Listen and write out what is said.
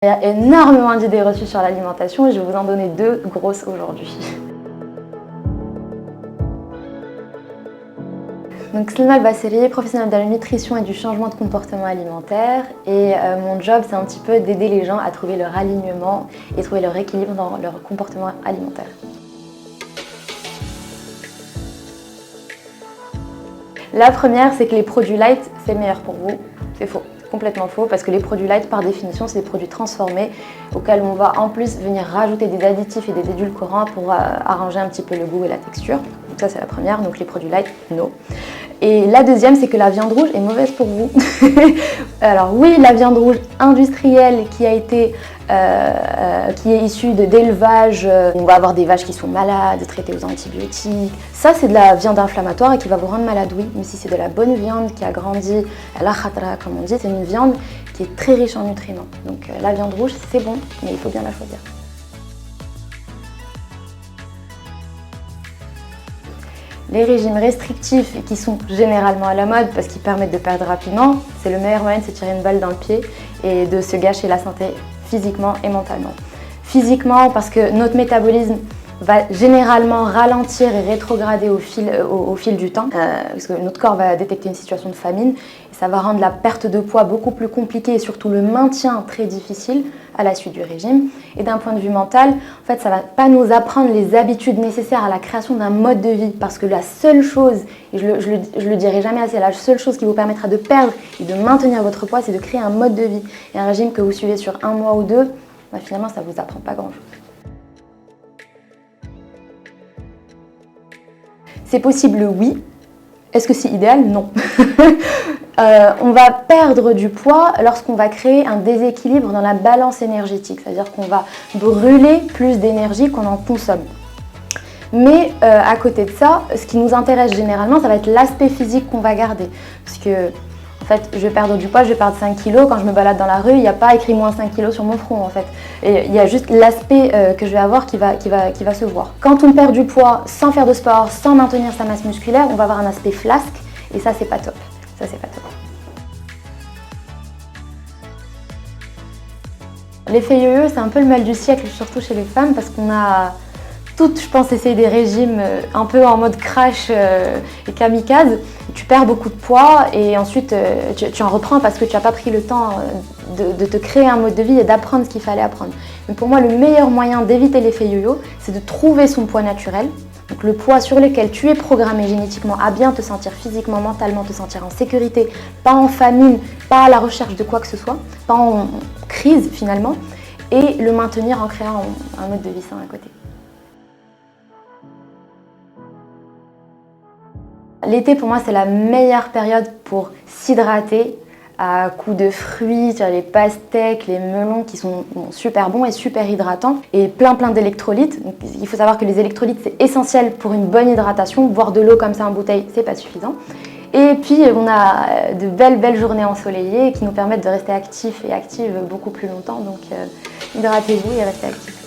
Il y a énormément d'idées reçues sur l'alimentation et je vais vous en donner deux grosses aujourd'hui. Donc Slima Basseri, professionnelle de la nutrition et du changement de comportement alimentaire, et mon job c'est un petit peu d'aider les gens à trouver leur alignement et trouver leur équilibre dans leur comportement alimentaire. La première, c'est que les produits light c'est meilleur pour vous. C'est faux. Complètement faux, parce que les produits light, par définition, c'est des produits transformés auxquels on va en plus venir rajouter des additifs et des édulcorants pour arranger un petit peu le goût et la texture. Donc ça, c'est la première, donc les produits light, no. Et la deuxième, c'est que la viande rouge est mauvaise pour vous. Alors oui, la viande rouge industrielle qui est issue d'élevage, on va avoir des vaches qui sont malades, traitées aux antibiotiques. Ça, c'est de la viande inflammatoire et qui va vous rendre malade, oui. Mais si c'est de la bonne viande qui a grandi à la khatra, comme on dit, c'est une viande qui est très riche en nutriments. Donc la viande rouge, c'est bon, mais il faut bien la choisir. Les régimes restrictifs qui sont généralement à la mode parce qu'ils permettent de perdre rapidement, c'est le meilleur moyen de se tirer une balle dans le pied et de se gâcher la santé physiquement et mentalement. Physiquement parce que notre métabolisme va généralement ralentir et rétrograder au fil du temps, parce que notre corps va détecter une situation de famine et ça va rendre la perte de poids beaucoup plus compliquée et surtout le maintien très difficile à la suite du régime. Et d'un point de vue mental, en fait, ça ne va pas nous apprendre les habitudes nécessaires à la création d'un mode de vie, parce que la seule chose, et je le dirai jamais assez, la seule chose qui vous permettra de perdre et de maintenir votre poids, c'est de créer un mode de vie. Et un régime que vous suivez sur un mois ou deux, bah, finalement, ça ne vous apprend pas grand-chose. C'est possible, oui. Est-ce que c'est idéal? Non. On va perdre du poids lorsqu'on va créer un déséquilibre dans la balance énergétique, c'est-à-dire qu'on va brûler plus d'énergie qu'on en consomme. Mais à côté de ça, ce qui nous intéresse généralement, ça va être l'aspect physique qu'on va garder. Parce que, en fait, je vais perdre du poids, je vais perdre 5 kilos. Quand je me balade dans la rue, il n'y a pas écrit moins 5 kilos sur mon front, en fait. Et il y a juste l'aspect que je vais avoir qui va se voir. Quand on perd du poids sans faire de sport, sans maintenir sa masse musculaire, on va avoir un aspect flasque. Et ça, c'est pas top. Ça, c'est pas top. L'effet yo-yo, c'est un peu le mal du siècle, surtout chez les femmes, parce qu'on a toutes, je pense, essayé des régimes un peu en mode crash et kamikaze. Tu perds beaucoup de poids et ensuite tu en reprends parce que tu n'as pas pris le temps de te créer un mode de vie et d'apprendre ce qu'il fallait apprendre. Mais pour moi, le meilleur moyen d'éviter l'effet yo-yo, c'est de trouver son poids naturel. Donc le poids sur lequel tu es programmé génétiquement à bien te sentir physiquement, mentalement, te sentir en sécurité, pas en famine, pas à la recherche de quoi que ce soit, pas en crise finalement, et le maintenir en créant un mode de vie sain à côté. L'été pour moi c'est la meilleure période pour s'hydrater à coups de fruits, les pastèques, les melons qui sont super bons et super hydratants et plein d'électrolytes. Il faut savoir que les électrolytes c'est essentiel pour une bonne hydratation. Boire de l'eau comme ça en bouteille c'est pas suffisant. Et puis on a de belles journées ensoleillées qui nous permettent de rester actifs et actives beaucoup plus longtemps. Donc hydratez-vous et restez actifs.